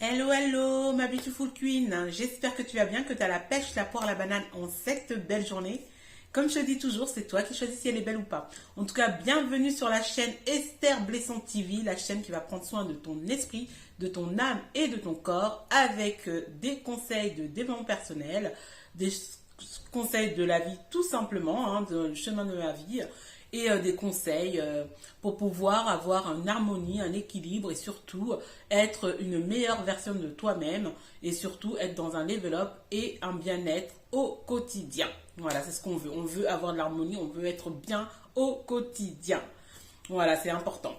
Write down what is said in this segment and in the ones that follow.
Hello, hello, ma beautiful queen. J'espère que tu vas bien, que tu as la pêche, la poire, la banane en cette belle journée. Comme je te dis toujours, c'est toi qui choisis si elle est belle ou pas. En tout cas, bienvenue sur la chaîne Esther Blesson TV, la chaîne qui va prendre soin de ton esprit, de ton âme et de ton corps avec des conseils de développement personnel, des conseils de la vie tout simplement, de chemin de la vie et des conseils pour pouvoir avoir une harmonie, un équilibre et surtout être une meilleure version de toi-même et surtout être dans un level up et un bien-être au quotidien. Voilà, c'est ce qu'on veut. On veut avoir de l'harmonie, on veut être bien au quotidien. Voilà, c'est important.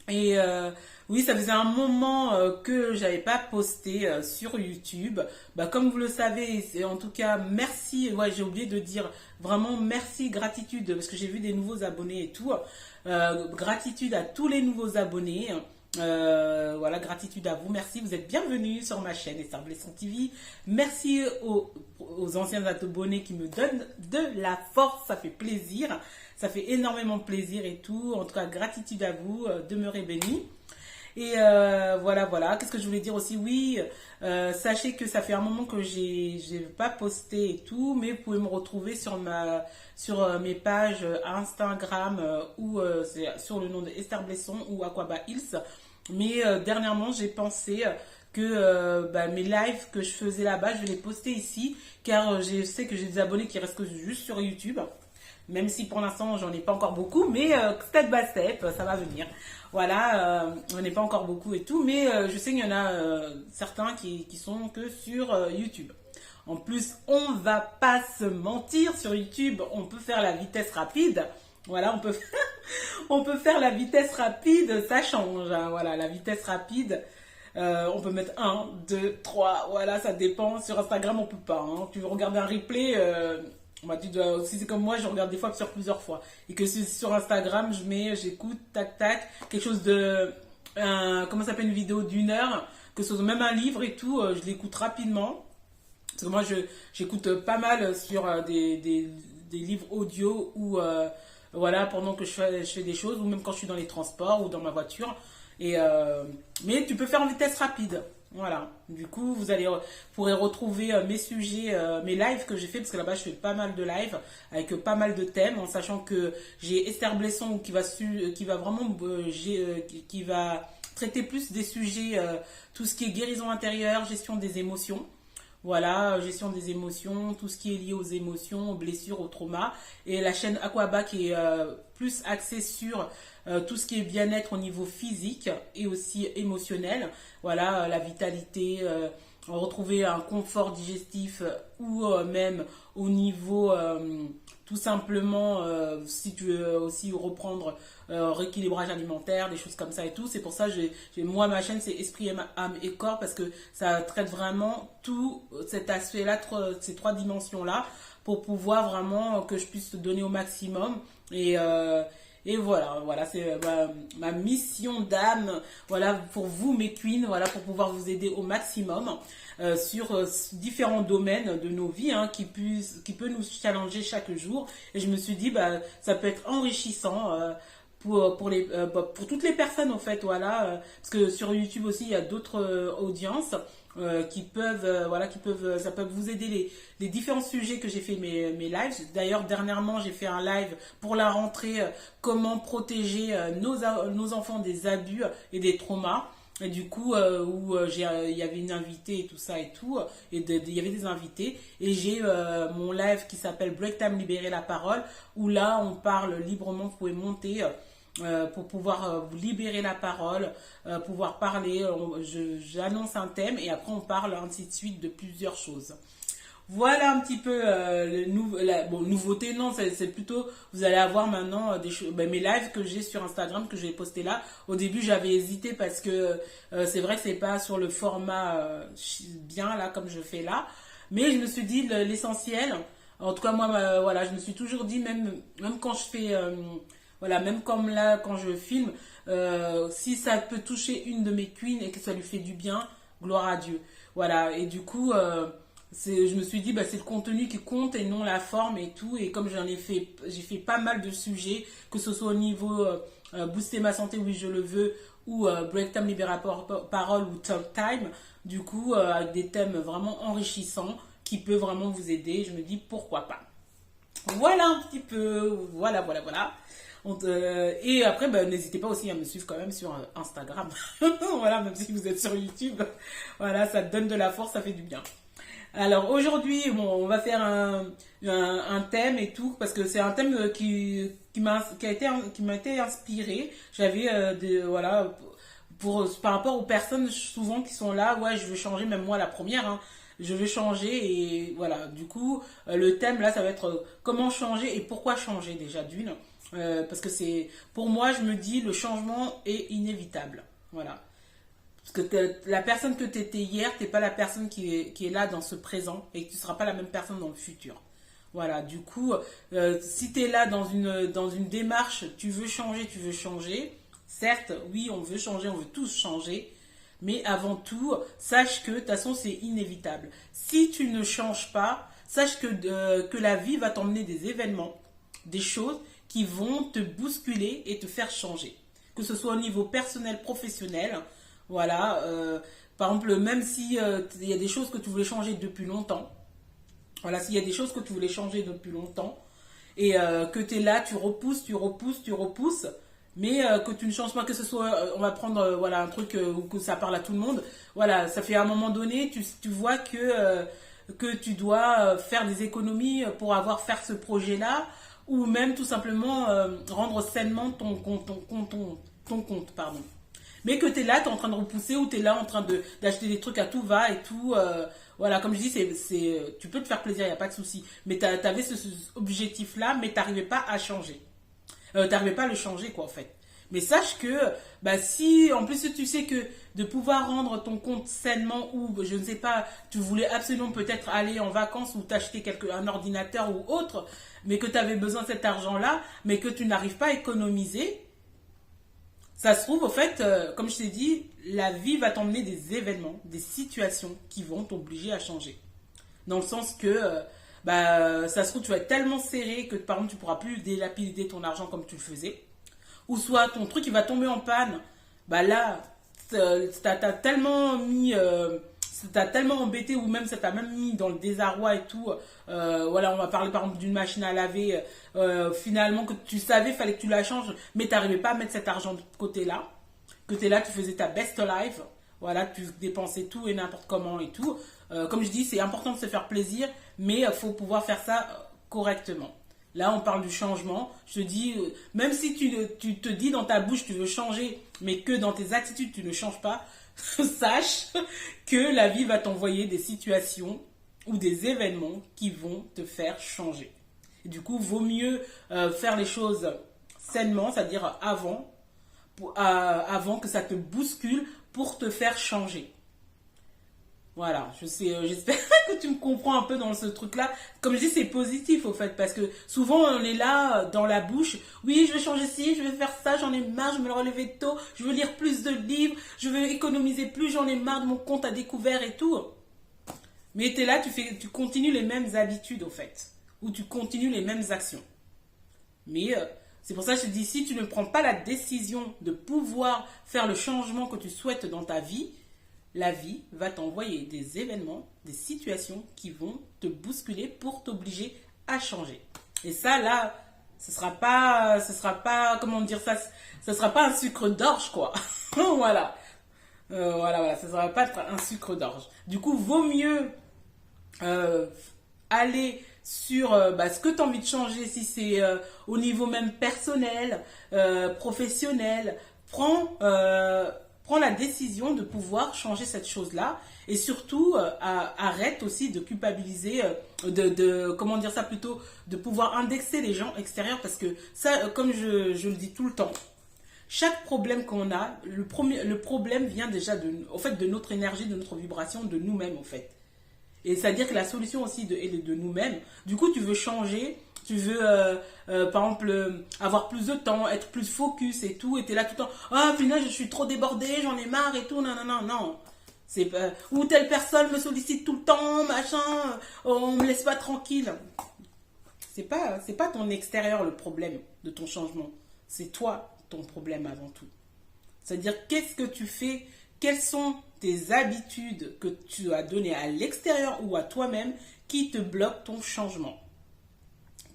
Et oui, ça faisait un moment que j'avais pas posté sur YouTube. Bah, comme vous le savez, en tout cas, merci. Ouais, j'ai oublié de dire vraiment merci, gratitude, parce que j'ai vu des nouveaux abonnés et tout. Gratitude à tous les nouveaux abonnés. Voilà, gratitude à vous. Merci, vous êtes bienvenus sur ma chaîne Esther Blesson TV. Merci aux anciens abonnés qui me donnent de la force. Ça fait plaisir. Ça fait énormément plaisir et tout. En tout cas, gratitude à vous. Demeurez bénis. Et voilà. Qu'est-ce que je voulais dire aussi? Oui, sachez que ça fait un moment que j'ai pas posté et tout, mais vous pouvez me retrouver sur mes pages Instagram ou sur le nom de Esther Blesson ou Aquaba Hills. Mais dernièrement, j'ai pensé que mes lives que je faisais là-bas, je vais les poster ici, car je sais que j'ai des abonnés qui restent juste sur YouTube. Même si pour l'instant j'en ai pas encore beaucoup, mais step by step, ça va venir. Voilà, on n'est pas encore beaucoup et tout, mais je sais qu'il y en a certains qui sont que sur YouTube. En plus, on va pas se mentir, sur YouTube, on peut faire la vitesse rapide. Voilà, on peut faire la vitesse rapide, ça change. Hein, voilà, la vitesse rapide. On peut mettre 1, 2, 3, voilà, ça dépend. Sur Instagram, on peut pas. Hein. Tu veux regarder un replay, bah, si c'est comme moi, je regarde des fois sur plusieurs fois. Et que sur Instagram, j'écoute, tac, tac, quelque chose de, comment ça s'appelle, une vidéo d'1 heure, que ce soit même un livre et tout, je l'écoute rapidement. Parce que moi, j'écoute pas mal sur des livres audio ou, voilà, pendant que je fais des choses, ou même quand je suis dans les transports ou dans ma voiture. Mais tu peux faire en vitesse rapide. Voilà. Du coup, vous pourrez retrouver mes sujets, mes lives que j'ai fait, parce que là-bas, je fais pas mal de lives avec pas mal de thèmes, en sachant que j'ai Esther Blesson qui va vraiment, qui va traiter plus des sujets, tout ce qui est guérison intérieure, gestion des émotions. Voilà, gestion des émotions, tout ce qui est lié aux émotions, aux blessures, aux traumas. Et la chaîne Aquaba qui est plus axée sur tout ce qui est bien-être au niveau physique et aussi émotionnel. Voilà, la vitalité, retrouver un confort digestif ou même au niveau tout simplement si tu veux aussi reprendre rééquilibrage alimentaire, des choses comme ça et tout. C'est pour ça que moi ma chaîne c'est Esprit, âme et corps, parce que ça traite vraiment tout cet aspect là, ces trois dimensions là, pour pouvoir vraiment que je puisse te donner au maximum. Et voilà, c'est ma mission d'âme, voilà, pour vous, mes queens, voilà, pour pouvoir vous aider au maximum sur différents domaines de nos vies, hein, qui peut nous challenger chaque jour. Et je me suis dit, ça peut être enrichissant. Pour toutes les personnes en fait, voilà, parce que sur YouTube aussi il y a d'autres audiences ça peut vous aider les différents sujets que j'ai fait mes lives. D'ailleurs dernièrement j'ai fait un live pour la rentrée, comment protéger nos enfants des abus et des traumas. Et du coup, il y avait une invitée et tout ça et tout, il y avait des invités, et j'ai mon live qui s'appelle Break Time Libérer la parole, où là on parle librement, vous pouvez monter pour pouvoir vous libérer la parole, pouvoir parler, j'annonce un thème et après on parle ainsi de suite de plusieurs choses. Voilà un petit peu nouveauté, non, c'est plutôt, vous allez avoir maintenant mes lives que j'ai sur Instagram, que j'ai posté là. Au début j'avais hésité parce que c'est vrai que c'est pas sur le format bien là comme je fais là, mais je me suis dit l'essentiel, en tout cas moi voilà, je me suis toujours dit, même quand je fais voilà, même comme là, quand je filme, si ça peut toucher une de mes queens et que ça lui fait du bien, gloire à Dieu. Voilà, et du coup, je me suis dit, c'est le contenu qui compte et non la forme et tout. Et comme j'ai fait pas mal de sujets, que ce soit au niveau booster ma santé, oui je le veux, ou Break Time Libéra Parole ou Talk Time, du coup avec des thèmes vraiment enrichissants qui peuvent vraiment vous aider. Je me dis pourquoi pas. Voilà un petit peu, voilà. Et après, ben, n'hésitez pas aussi à me suivre quand même sur Instagram. Voilà, même si vous êtes sur YouTube. Voilà, ça donne de la force, ça fait du bien. Alors aujourd'hui, bon, on va faire un thème et tout, parce que c'est un thème qui m'a été inspiré. J'avais voilà, par rapport aux personnes souvent qui sont là, ouais, je veux changer, même moi la première, hein, je veux changer et voilà. Du coup, le thème là, ça va être comment changer et pourquoi changer déjà d'une. Parce que c'est, pour moi, je me dis, le changement est inévitable. Voilà. Parce que la personne que tu étais hier, tu n'es pas la personne qui est là dans ce présent et tu ne seras pas la même personne dans le futur. Voilà, du coup, si tu es là dans une démarche, tu veux changer. Certes, oui, on veut changer, on veut tous changer. Mais avant tout, sache que de toute façon, c'est inévitable. Si tu ne changes pas, sache que la vie va t'emmener des événements, des choses qui vont te bousculer et te faire changer. Que ce soit au niveau personnel, professionnel. Voilà, par exemple, même si il y a des choses que tu voulais changer depuis longtemps, voilà, s'il y a des choses que tu voulais changer depuis longtemps, et que tu es là, tu repousses, mais que tu ne changes pas, que ce soit, on va prendre voilà, un truc où que ça parle à tout le monde, voilà, ça fait à un moment donné, tu vois que tu dois faire des économies pour faire ce projet-là, ou même tout simplement rendre sainement ton compte, pardon. Mais que tu es là, tu es en train de repousser ou tu es là en train d'acheter des trucs à tout va et tout. Voilà, comme je dis, tu peux te faire plaisir, il n'y a pas de souci. Mais tu avais ce objectif-là, mais tu n'arrivais pas à changer. Tu n'arrivais pas à le changer, quoi, en fait. Mais sache que, bah, si, en plus, tu sais que de pouvoir rendre ton compte sainement ou, je ne sais pas, tu voulais absolument peut-être aller en vacances ou t'acheter un ordinateur ou autre, mais que tu avais besoin de cet argent-là, mais que tu n'arrives pas à économiser, ça se trouve, au fait, comme je t'ai dit, la vie va t'emmener des événements, des situations qui vont t'obliger à changer. Dans le sens que, bah, ça se trouve, tu vas être tellement serré que, par exemple, tu ne pourras plus délapider ton argent comme tu le faisais. Ou soit ton truc, il va tomber en panne. Bah là, t'as tellement mis... ça t'a tellement embêté ou même ça t'a même mis dans le désarroi et tout. Voilà, on va parler par exemple d'une machine à laver. Finalement, que tu savais, fallait que tu la changes, mais tu n'arrivais pas à mettre cet argent de côté-là. Que tu es là, tu faisais ta best life. Voilà, tu dépensais tout et n'importe comment et tout. Comme je dis, c'est important de se faire plaisir, mais il faut pouvoir faire ça correctement. Là, on parle du changement. Je te dis, même si tu te dis dans ta bouche, tu veux changer, mais que dans tes attitudes, tu ne changes pas, sache que la vie va t'envoyer des situations ou des événements qui vont te faire changer. Et du coup, vaut mieux faire les choses sainement, c'est-à-dire avant que ça te bouscule pour te faire changer. Voilà, j'espère que tu me comprends un peu dans ce truc-là. Comme je dis, c'est positif au fait, parce que souvent on est là dans la bouche. Oui, je vais changer ci, je vais faire ça, j'en ai marre, je vais me relever tôt, je veux lire plus de livres, je veux économiser plus, j'en ai marre de mon compte à découvert et tout. Mais tu es là, tu continues les mêmes habitudes au fait, ou tu continues les mêmes actions. Mais c'est pour ça que je te dis, si tu ne prends pas la décision de pouvoir faire le changement que tu souhaites dans ta vie, la vie va t'envoyer des événements, des situations qui vont te bousculer pour t'obliger à changer. Et ça, là, ce sera pas, comment dire ça, ce sera pas un sucre d'orge, quoi. Voilà. Voilà, ça sera pas un sucre d'orge. Du coup, vaut mieux aller sur ce que tu as envie de changer, si c'est au niveau même personnel, professionnel. Prends la décision de pouvoir changer cette chose-là et surtout arrête aussi de culpabiliser, comment dire ça plutôt, de pouvoir indexer les gens extérieurs parce que ça, comme je le dis tout le temps, chaque problème qu'on a, le problème vient déjà de notre énergie, de notre vibration, de nous-mêmes en fait. Et c'est-à-dire que la solution aussi est de nous-mêmes. Du coup, tu veux changer, tu veux, par exemple, avoir plus de temps, être plus focus et tout, et t'es là tout le temps, ah, finalement, je suis trop débordée, j'en ai marre et tout, non. C'est pas, ou telle personne me sollicite tout le temps, machin, on me laisse pas tranquille. C'est pas ton extérieur le problème de ton changement. C'est toi ton problème avant tout. C'est-à-dire, qu'est-ce que tu fais? Quelles sont tes habitudes que tu as données à l'extérieur ou à toi-même qui te bloquent ton changement?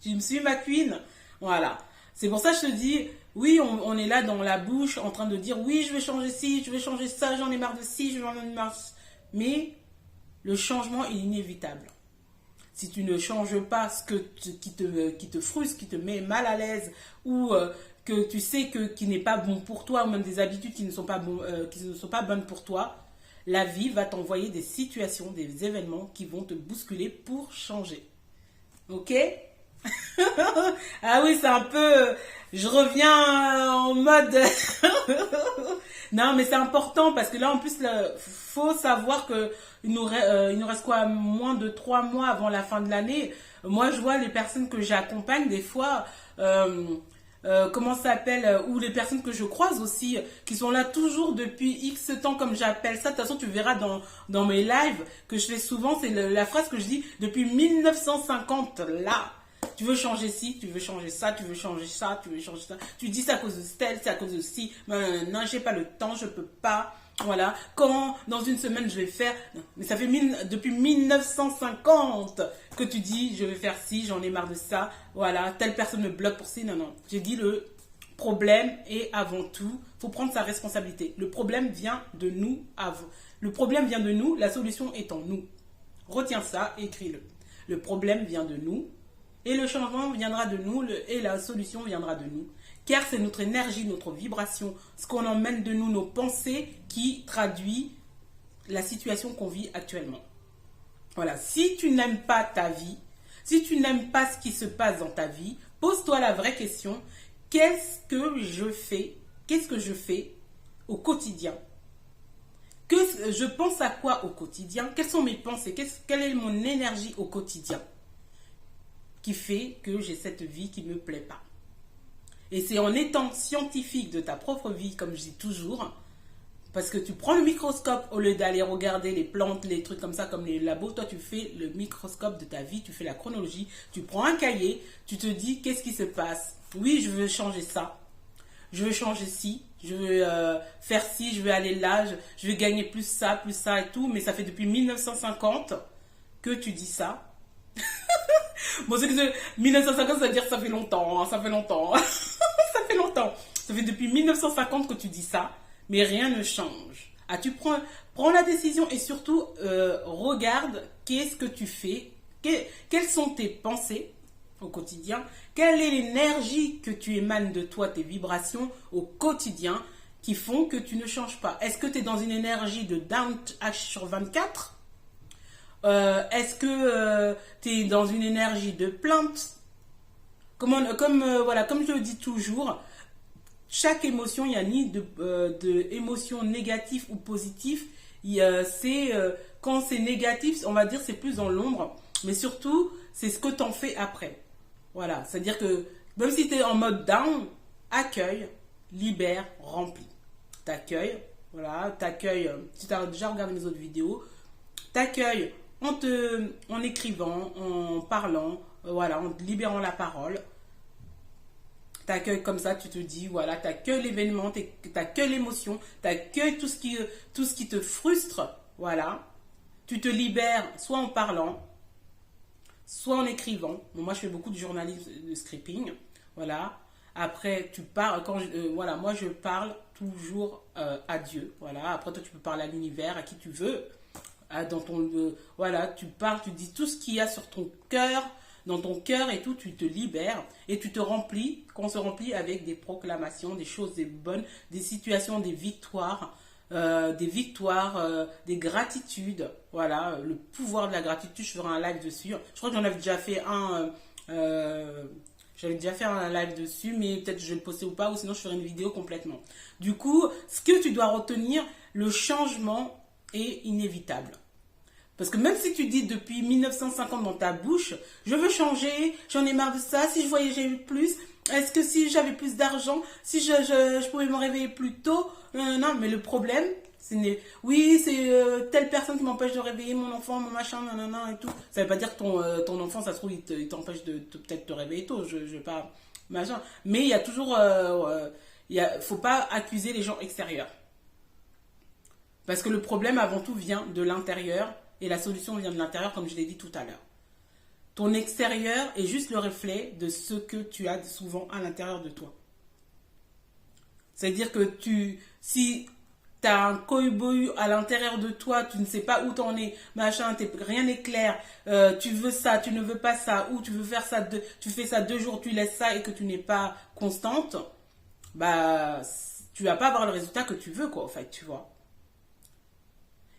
Tu me suis, ma queen? Voilà. C'est pour ça que je te dis, oui, on est là dans la bouche en train de dire, oui, je vais changer ci, je vais changer ça, j'en ai marre de ci, j'en ai marre de ça. Mais le changement est inévitable. Si tu ne changes pas qui te frustre, qui te met mal à l'aise, ou que tu sais qui n'est pas bon pour toi, ou même des habitudes qui ne sont pas bonnes pour toi, la vie va t'envoyer des situations, des événements qui vont te bousculer pour changer. Ok? Ah oui, c'est un peu... Je reviens en mode... Non, mais c'est important parce que là, en plus, il faut savoir que il nous reste quoi, moins de 3 mois avant la fin de l'année. Moi, je vois les personnes que j'accompagne, des fois... comment ça s'appelle, ou les personnes que je croise aussi, qui sont là toujours depuis X temps, comme j'appelle ça. De toute façon, tu verras dans mes lives que je fais souvent, c'est la phrase que je dis depuis 1950, là. Tu veux changer ci, tu veux changer ça, tu veux changer ça, tu veux changer ça. Tu dis c'est à cause de tel, c'est à cause de ci. Non, j'ai pas le temps, je peux pas. Voilà. Quand dans une semaine je vais faire. Non. Mais ça fait depuis 1950 que tu dis je vais faire ci, j'en ai marre de ça. Voilà. Telle personne me bloque pour ci. Non, non. J'ai dit le problème est avant tout. Faut prendre sa responsabilité. Le problème vient de nous avant. Le problème vient de nous. La solution est en nous. Retiens ça, écris-le. Le problème vient de nous. Et le changement viendra de nous et la solution viendra de nous. Car c'est notre énergie, notre vibration, ce qu'on emmène de nous, nos pensées qui traduit la situation qu'on vit actuellement. Voilà, si tu n'aimes pas ta vie, si tu n'aimes pas ce qui se passe dans ta vie, pose-toi la vraie question, qu'est-ce que je fais au quotidien? Je pense à quoi au quotidien? Quelles sont mes pensées? Quelle est mon énergie au quotidien qui fait que j'ai cette vie qui ne me plaît pas? Et c'est en étant scientifique de ta propre vie, comme je dis toujours, parce que tu prends le microscope au lieu d'aller regarder les plantes, les trucs comme ça, comme les labos, toi tu fais le microscope de ta vie, tu fais la chronologie, tu prends un cahier, tu te dis qu'est-ce qui se passe? Oui, je veux changer ça, je veux changer ci, je veux faire ci, je veux aller là, je veux gagner plus ça et tout, mais ça fait depuis 1950 que tu dis ça. Bon, c'est que 1950, ça veut dire que ça fait longtemps, hein, ça fait longtemps. Ça fait longtemps. Ça fait depuis 1950 que tu dis ça, mais rien ne change. Ah, prends la décision et surtout, regarde qu'est-ce que tu fais, quelles sont tes pensées au quotidien, quelle est l'énergie que tu émanes de toi, tes vibrations au quotidien qui font que tu ne changes pas. Est-ce que tu es dans une énergie de down H/24 ? Est-ce que tu es dans une énergie de plainte? Voilà, comme je le dis toujours, chaque émotion, il n'y a ni de émotion négative ou positive. Quand c'est négatif, on va dire c'est plus dans l'ombre, mais surtout c'est ce que tu en fais après. Voilà, c'est-à-dire que même si tu es en mode down, accueille, libère, remplis. T'accueilles, voilà, t'accueilles, si tu as déjà regardé mes autres vidéos, t'accueilles en écrivant, en parlant, voilà, en te libérant la parole. T'accueilles comme ça, tu te dis, voilà, t'accueilles l'événement, t'accueilles l'émotion, t'accueilles tout ce qui te frustre, voilà. Tu te libères soit en parlant, soit en écrivant. Bon, moi, je fais beaucoup de journalisme, de scripting, voilà. Après, tu parles, voilà, moi, je parle toujours à Dieu, voilà. Après, toi, tu peux parler à l'univers, à qui tu veux. Voilà, tu parles, tu dis tout ce qu'il y a sur ton cœur, dans ton cœur et tout, tu te libères et tu te remplis, qu'on se remplit avec des proclamations, des choses des bonnes, des situations, des victoires, des gratitudes, voilà, le pouvoir de la gratitude. Je ferai un live dessus. Je crois que j'en avais déjà fait j'avais déjà fait un live dessus, mais peut-être je vais le poster ou pas, ou sinon je ferai une vidéo complètement. Du coup, ce que tu dois retenir, le changement est inévitable. Parce que même si tu dis depuis 1950 dans ta bouche, je veux changer, j'en ai marre de ça, si je voyageais plus, est-ce que si j'avais plus d'argent, si je pouvais me réveiller plus tôt, non, mais le problème, c'est telle personne qui m'empêche de réveiller mon enfant, mon machin, non, et tout. Ça veut pas dire que ton enfant, ça se trouve, il t'empêche de peut-être te réveiller tôt, je vais pas, machin. Mais il y a toujours faut pas accuser les gens extérieurs. Parce que le problème avant tout vient de l'intérieur et la solution vient de l'intérieur, comme je l'ai dit tout à l'heure. Ton extérieur est juste le reflet de ce que tu as souvent à l'intérieur de toi. C'est-à-dire que si tu as un coïboï à l'intérieur de toi, tu ne sais pas où t'en es, machin, rien n'est clair, tu veux ça, tu ne veux pas ça, ou tu veux faire ça, tu fais ça 2 jours, tu laisses ça et que tu n'es pas constante, bah, tu vas pas avoir le résultat que tu veux, quoi, en fait, tu vois.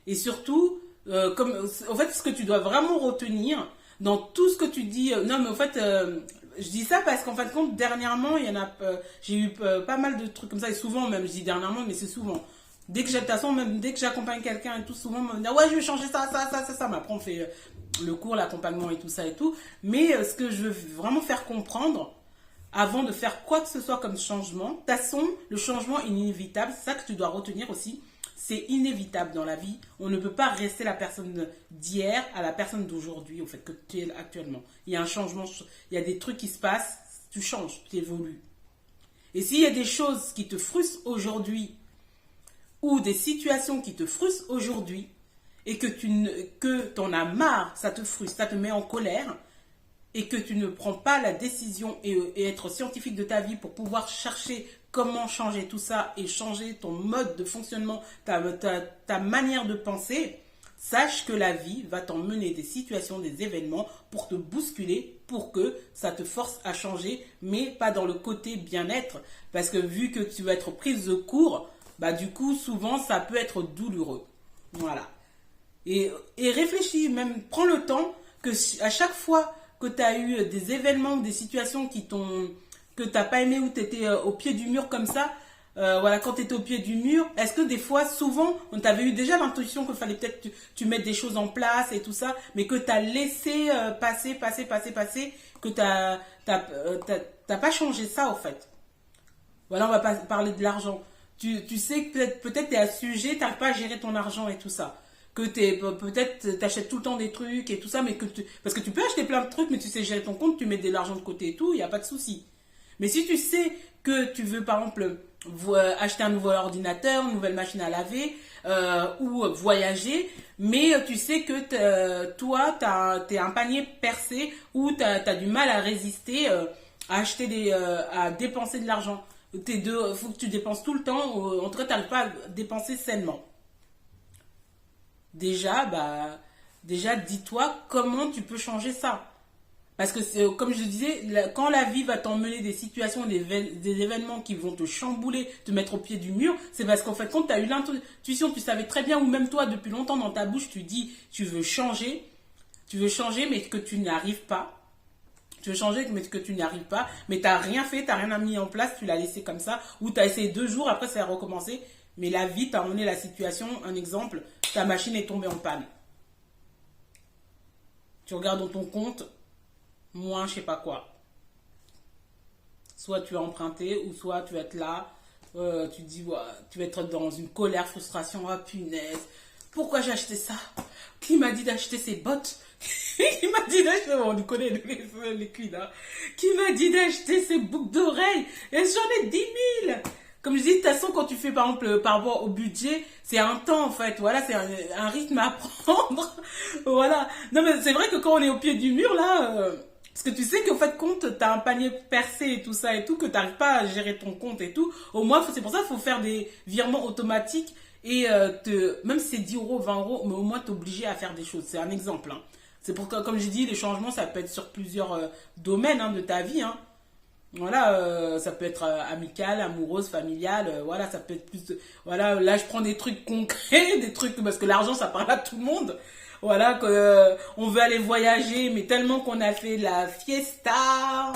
Et surtout, en fait, ce que tu dois vraiment retenir dans tout ce que tu dis, non, mais en fait, je dis ça parce qu'en fin de compte, dernièrement, j'ai eu pas mal de trucs comme ça, et souvent même, je dis dernièrement, mais c'est souvent. Dès que dès que j'accompagne quelqu'un et tout, souvent, on me dit, ouais, je vais changer ça. Mais après, on fait le cours, l'accompagnement et tout ça et tout. Mais ce que je veux vraiment faire comprendre, avant de faire quoi que ce soit comme changement, de toute façon, le changement est inévitable. C'est ça que tu dois retenir aussi. C'est inévitable dans la vie. On ne peut pas rester la personne d'hier à la personne d'aujourd'hui, au fait, que tu es actuellement. Il y a un changement, il y a des trucs qui se passent, tu changes, tu évolues. Et s'il y a des choses qui te frustrent aujourd'hui, ou des situations qui te frustrent aujourd'hui, et que t'en as marre, ça te frustre, ça te met en colère, et que tu ne prends pas la décision et être scientifique de ta vie pour pouvoir chercher comment changer tout ça et changer ton mode de fonctionnement, ta manière de penser, sache que la vie va t'emmener des situations, des événements pour te bousculer, pour que ça te force à changer, mais pas dans le côté bien-être, parce que vu que tu vas être prise de court, bah du coup souvent ça peut être douloureux. Voilà. Et réfléchis, même prends le temps que à chaque fois que tu as eu des événements ou des situations que tu n'as pas aimé ou tu étais au pied du mur comme ça, voilà, quand tu étais au pied du mur, est-ce que des fois, souvent, on t'avait eu déjà l'intuition qu'il fallait peut-être que tu mettes des choses en place et tout ça, mais que tu as laissé passer, que tu n'as pas changé ça, en fait. Voilà, on va pas parler de l'argent. Tu sais que peut-être tu es à ce sujet, tu n'arrives pas à gérer ton argent et tout ça. Que peut-être t'achètes tout le temps des trucs et tout ça, mais parce que tu peux acheter plein de trucs, mais tu sais gérer ton compte, tu mets de l'argent de côté et tout, il n'y a pas de souci. Mais si tu sais que tu veux, par exemple, acheter un nouveau ordinateur, une nouvelle machine à laver, ou voyager, mais tu sais que toi, t'es un panier percé, ou t'as du mal à résister à acheter à dépenser de l'argent. Faut que tu dépenses tout le temps, en tout cas, tu n'arrives pas à dépenser sainement. Déjà, dis-toi comment tu peux changer ça. Parce que, comme je disais, quand la vie va t'emmener des situations, des événements qui vont te chambouler, te mettre au pied du mur, c'est parce qu'en fait, quand tu as eu l'intuition, tu savais très bien, ou même toi, depuis longtemps dans ta bouche, tu dis, tu veux changer, mais que tu n'arrives pas. Tu veux changer, mais que tu n'y arrives pas, mais tu n'as rien fait, tu n'as rien mis en place, tu l'as laissé comme ça, ou tu as essayé 2 jours, après ça a recommencé, mais la vie t'a emmené la situation, un exemple, ta machine est tombée en panne. Tu regardes dans ton compte, moins je sais pas quoi. Soit tu as emprunté, ou soit tu vas être là, tu dis, ouais, tu vas être dans une colère, frustration, oh punaise, pourquoi j'ai acheté ça? Qui m'a dit d'acheter ces bottes? Qui m'a dit d'acheter, on connaît les culs là. Qui m'a dit d'acheter ces boucles d'oreilles? Et j'en ai 10 000. Comme je dis, de toute façon, quand tu fais par exemple par rapport au budget, c'est un temps en fait. Voilà, c'est un rythme à prendre. Voilà. Non mais c'est vrai que quand on est au pied du mur là, parce que tu sais qu'en fait compte, t'as un panier percé et tout ça et tout, que t'arrives pas à gérer ton compte et tout. Au moins, c'est pour ça qu'il faut faire des virements automatiques et même si c'est 10 euros, 20 euros, mais au moins t'es obligé à faire des choses. C'est un exemple. Hein. C'est pour que, comme je dis, les changements, ça peut être sur plusieurs domaines de ta vie. Hein. Voilà, ça peut être amical, amoureuse, familiale. Voilà, ça peut être plus. Voilà, là, je prends des trucs concrets, des trucs parce que l'argent, ça parle à tout le monde. Voilà, on veut aller voyager, mais tellement qu'on a fait la fiesta,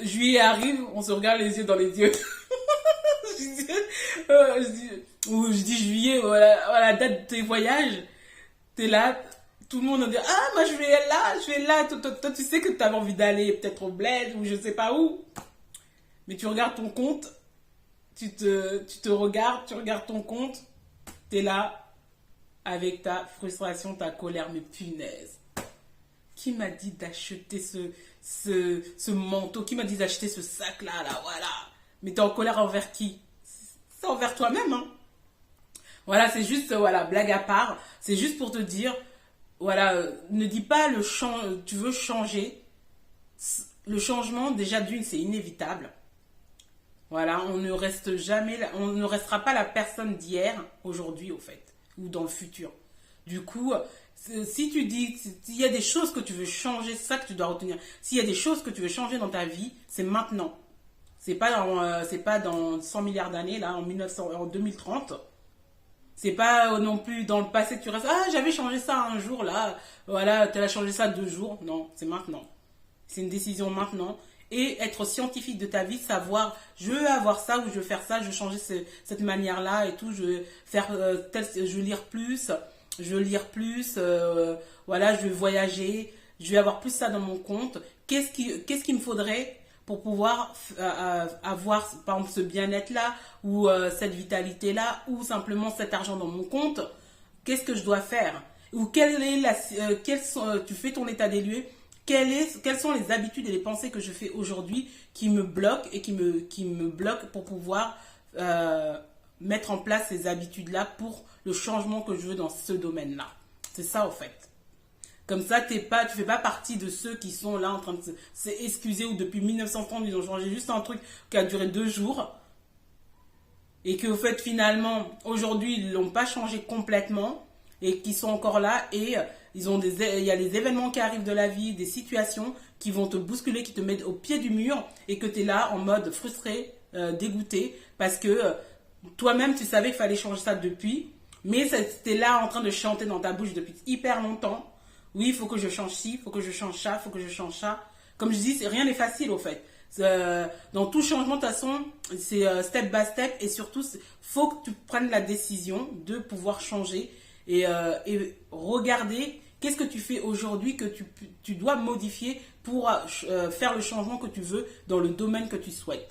juillet arrive, on se regarde les yeux dans les yeux. je dis juillet, voilà, date de tes voyages. T'es là, tout le monde dit, ah, moi je vais là. Toi, tu sais que tu avais envie d'aller peut-être au bled ou je sais pas où. Mais tu regardes ton compte, tu regardes ton compte, t'es là avec ta frustration, ta colère, mais punaise. Qui m'a dit d'acheter ce manteau? Qui m'a dit d'acheter ce sac là, voilà. Mais tu es en colère envers qui? C'est envers toi-même, hein. Voilà, c'est juste, voilà, blague à part. C'est juste pour te dire, voilà, ne dis pas tu veux changer. Le changement, déjà d'une, c'est inévitable. Voilà, on ne reste jamais, on ne restera pas la personne d'hier, aujourd'hui, au fait, ou dans le futur. Du coup, si tu dis, s'il y a des choses que tu veux changer, c'est ça que tu dois retenir. S'il y a des choses que tu veux changer dans ta vie, c'est maintenant. C'est pas dans 100 milliards d'années, là, en 2030. C'est pas non plus dans le passé que tu restes. Ah, j'avais changé ça un jour, là. Voilà, tu as changé ça 2 jours. Non, c'est maintenant. C'est une décision maintenant. Et être scientifique de ta vie, savoir, je veux avoir ça ou je veux faire ça, je veux changer cette manière-là et tout. Je veux faire je veux lire plus, voilà, je veux voyager, je vais avoir plus ça dans mon compte. Qu'est-ce qu'il me faudrait pour pouvoir avoir, par exemple, ce bien-être-là, ou cette vitalité-là, ou simplement cet argent dans mon compte? Qu'est-ce que je dois faire? Ou tu fais ton état des lieux, quelles sont les habitudes et les pensées que je fais aujourd'hui qui me bloquent et qui me bloquent pour pouvoir mettre en place ces habitudes-là pour le changement que je veux dans ce domaine-là. C'est ça, en fait. Comme ça, tu fais pas partie de ceux qui sont là en train de s'excuser, ou depuis 1930, ils ont changé juste un truc qui a duré 2 jours. Et qu'au fait, finalement, aujourd'hui, ils l'ont pas changé complètement. Et qui sont encore là. Et il y a les événements qui arrivent de la vie, des situations qui vont te bousculer, qui te mettent au pied du mur. Et que tu es là en mode frustré, dégoûté. Parce que toi-même, tu savais qu'il fallait changer ça depuis. Mais tu es là en train de chanter dans ta bouche depuis hyper longtemps. Oui, il faut que je change ci, il faut que je change ça, il faut que je change ça. Comme je dis, rien n'est facile au fait. Dans tout changement, de toute façon, c'est step by step. Et surtout, il faut que tu prennes la décision de pouvoir changer et regarder qu'est-ce que tu fais aujourd'hui que tu dois modifier pour faire le changement que tu veux dans le domaine que tu souhaites.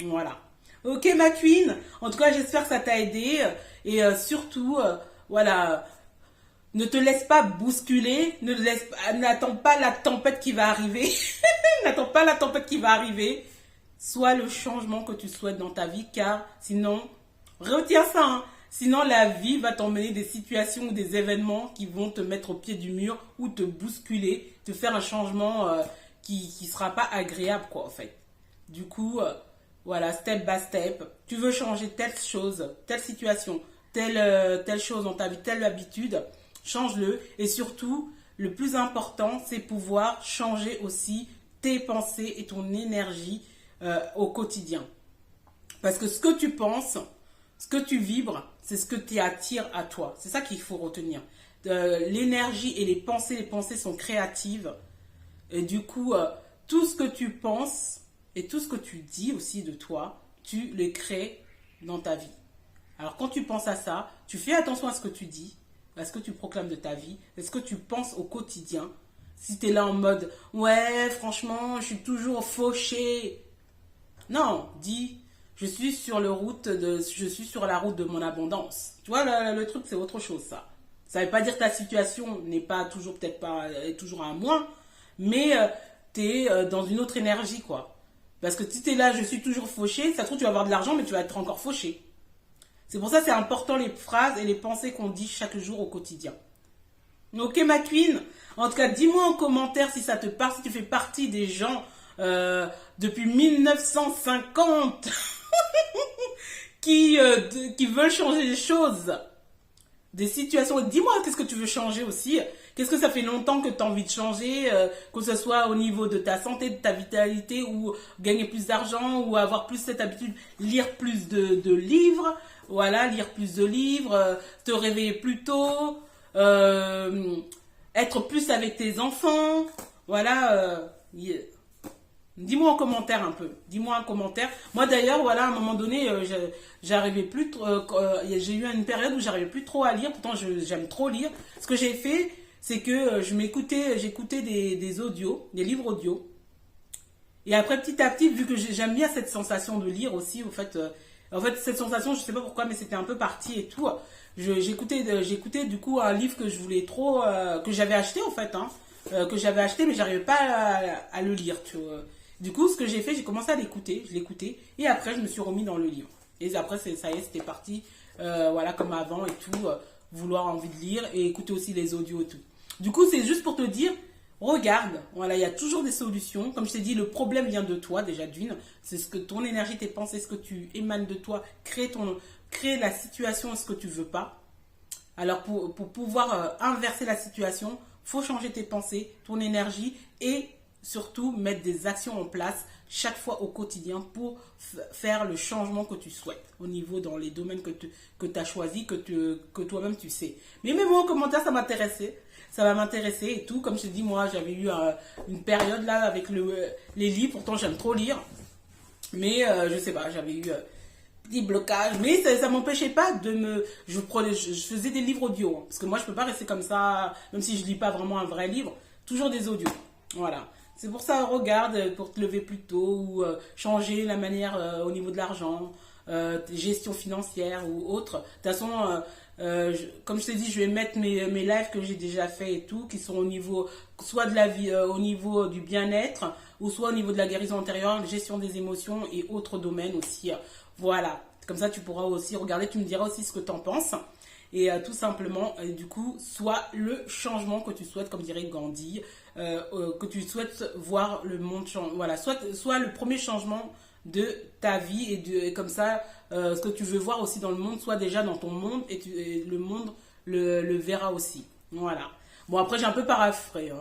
Voilà. Ok, ma queen. En tout cas, j'espère que ça t'a aidé. Et surtout, voilà... Ne te laisse pas bousculer, n'attends pas la tempête qui va arriver. N'attends pas la tempête qui va arriver. Sois le changement que tu souhaites dans ta vie, car sinon, retiens ça, hein, sinon la vie va t'emmener des situations ou des événements qui vont te mettre au pied du mur ou te bousculer, te faire un changement qui sera pas agréable, quoi, en fait. Du coup, voilà, step by step. Tu veux changer telle chose, telle situation, telle chose dans ta vie, telle habitude. Change-le. Et surtout, le plus important, c'est pouvoir changer aussi tes pensées et ton énergie au quotidien. Parce que ce que tu penses, ce que tu vibres, c'est ce que tu attires à toi. C'est ça qu'il faut retenir. L'énergie et les pensées sont créatives. Et du coup, tout ce que tu penses et tout ce que tu dis aussi de toi, tu les crées dans ta vie. Alors quand tu penses à ça, tu fais attention à ce que tu dis, à ce que tu proclames de ta vie, à ce que tu penses au quotidien. Si tu es là en mode « Ouais, franchement, je suis toujours fauché ». Non, dis « Je suis sur la route de mon abondance ». Tu vois, le truc, c'est autre chose, ça. Ça ne veut pas dire que ta situation n'est pas toujours, peut-être pas, est toujours à un moins, mais tu es dans une autre énergie, quoi. Parce que si tu es là « Je suis toujours fauché », ça se trouve, tu vas avoir de l'argent, mais tu vas être encore fauché. C'est pour ça que c'est important les phrases et les pensées qu'on dit chaque jour au quotidien. Ok, ma queen? En tout cas, dis-moi en commentaire si ça te parle, si tu fais partie des gens depuis 1950 qui veulent changer les choses, des situations. Dis-moi qu'est-ce que tu veux changer aussi. Qu'est-ce que ça fait longtemps que tu as envie de changer, que ce soit au niveau de ta santé, de ta vitalité, ou gagner plus d'argent, ou avoir plus cette habitude, lire plus de livres. Voilà, lire plus de livres, te réveiller plus tôt, être plus avec tes enfants. Voilà, dis-moi en commentaire un peu. Dis-moi en commentaire. Moi d'ailleurs, voilà, à un moment donné, j'arrivais plus trop, j'ai eu une période où j'arrivais plus trop à lire. Pourtant, j'aime trop lire. Ce que j'ai fait, c'est que j'écoutais des audios, des livres audio. Et après, petit à petit, vu que j'aime bien cette sensation de lire aussi, en fait, cette sensation, je sais pas pourquoi, mais c'était un peu parti et tout. J'écoutais du coup un livre que je voulais trop, que j'avais acheté en fait, hein, que j'avais acheté, mais j'arrivais pas à le lire, tu vois. Du coup, ce que j'ai fait, j'ai commencé à l'écouter, je l'écoutais, et après, je me suis remis dans le livre. Et après, ça y est, c'était parti, voilà, comme avant et tout, vouloir envie de lire et écouter aussi les audios et tout. Du coup, c'est juste pour te dire, regarde, voilà, il y a toujours des solutions. Comme je t'ai dit, le problème vient de toi, déjà d'une. C'est ce que ton énergie, tes pensées, ce que tu émanes de toi, crée la situation, ce que tu veux pas. Alors, pour pouvoir inverser la situation, faut changer tes pensées, ton énergie et surtout mettre des actions en place chaque fois au quotidien pour faire le changement que tu souhaites au niveau dans les domaines que tu as choisis, que toi-même tu sais. Mais mets-moi en commentaire, ça m'intéressait. Ça va m'intéresser et tout. Comme je te dis, moi, j'avais eu une période là avec les livres. Pourtant, j'aime trop lire. Mais je sais pas, j'avais eu petit blocage. Mais ça m'empêchait pas de me... Je faisais des livres audio. Hein, parce que moi, je peux pas rester comme ça, même si je lis pas vraiment un vrai livre. Toujours des audios. Voilà. C'est pour ça, regarde, pour te lever plus tôt ou changer la manière au niveau de l'argent, gestion financière ou autre. De toute façon, comme je t'ai dit, je vais mettre mes lives que j'ai déjà fait et tout, qui sont au niveau, soit de la vie, au niveau du bien-être, ou soit au niveau de la guérison antérieure, gestion des émotions et autres domaines aussi. Voilà. Comme ça, tu pourras aussi regarder, tu me diras aussi ce que tu en penses. Et tout simplement, du coup, soit le changement que tu souhaites, comme dirait Gandhi, que tu souhaites voir le monde changer. Voilà, soit le premier changement de ta vie et comme ça, ce que tu veux voir aussi dans le monde, soit déjà dans ton monde et le monde le verra aussi. Voilà. Bon, après, j'ai un peu paraphrasé,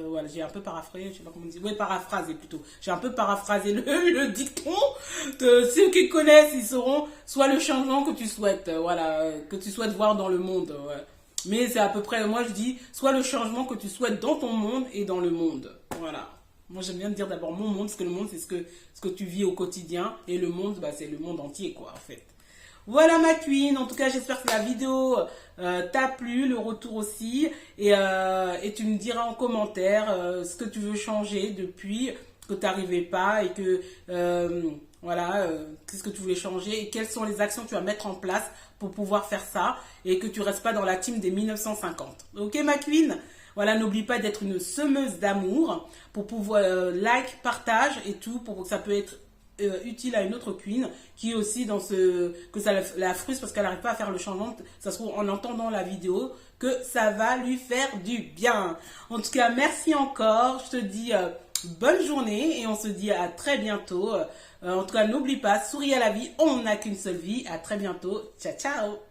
voilà, j'ai un peu paraphrasé, je sais pas comment on dit, oui, paraphrasé plutôt. J'ai un peu paraphrasé le dicton. Ceux qui connaissent, ils sauront soit le changement que tu souhaites, voilà, que tu souhaites voir dans le monde. Ouais. Mais c'est à peu près, moi je dis, soit le changement que tu souhaites dans ton monde et dans le monde. Voilà. Moi, j'aime bien dire d'abord mon monde, parce que le monde, c'est ce que tu vis au quotidien, et le monde, bah, c'est le monde entier, quoi, en fait. Voilà ma queen, en tout cas j'espère que la vidéo t'a plu, le retour aussi, et tu me diras en commentaire ce que tu veux changer depuis que tu n'arrivais pas et que voilà, qu'est-ce que tu voulais changer et quelles sont les actions que tu vas mettre en place pour pouvoir faire ça et que tu restes pas dans la team des 1950. Ok ma queen? Voilà, n'oublie pas d'être une semeuse d'amour pour pouvoir like, partage et tout, pour que ça peut être utile à une autre queen qui est aussi dans que ça la frustre parce qu'elle n'arrive pas à faire le changement. Ça se trouve en entendant la vidéo que ça va lui faire du bien. En tout cas, merci encore. Je te dis bonne journée et on se dit à très bientôt. En tout cas, n'oublie pas, souris à la vie, on n'a qu'une seule vie. À très bientôt. Ciao, ciao.